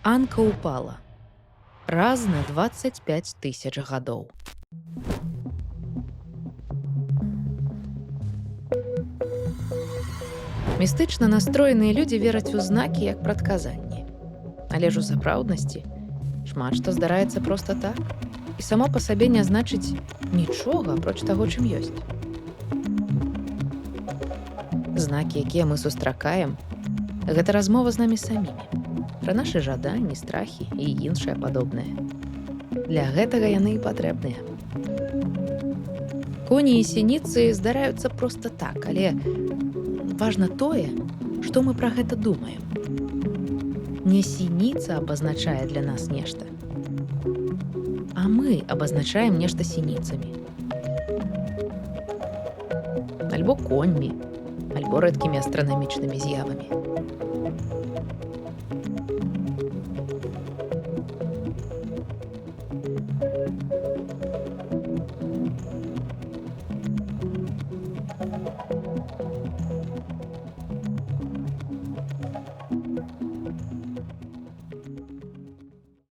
Анка упала. Раз на 25 тысяч гадоў. Містычна настроеныя людзі вераць у знакі як прадказанні. Але ж у сапраўднасці шмат што здараецца проста так і само па сабе не значыць нічога апроч таго, чым ёсць. Знакі, якія мы сустракаем, гэта размова з намі самімі, пра нашы жаданні, страхі і іншае падобнае. Для гэтага яны і патрэбныя. Коні і сініцы здараюцца проста так, але важна тое, што мы пра гэта думаем. Не сініца абазначае для нас нешта, а мы абазначаем нешта сініцамі. Альбо коньмі, альбо рэдкімі астранамічнымі з'явамі.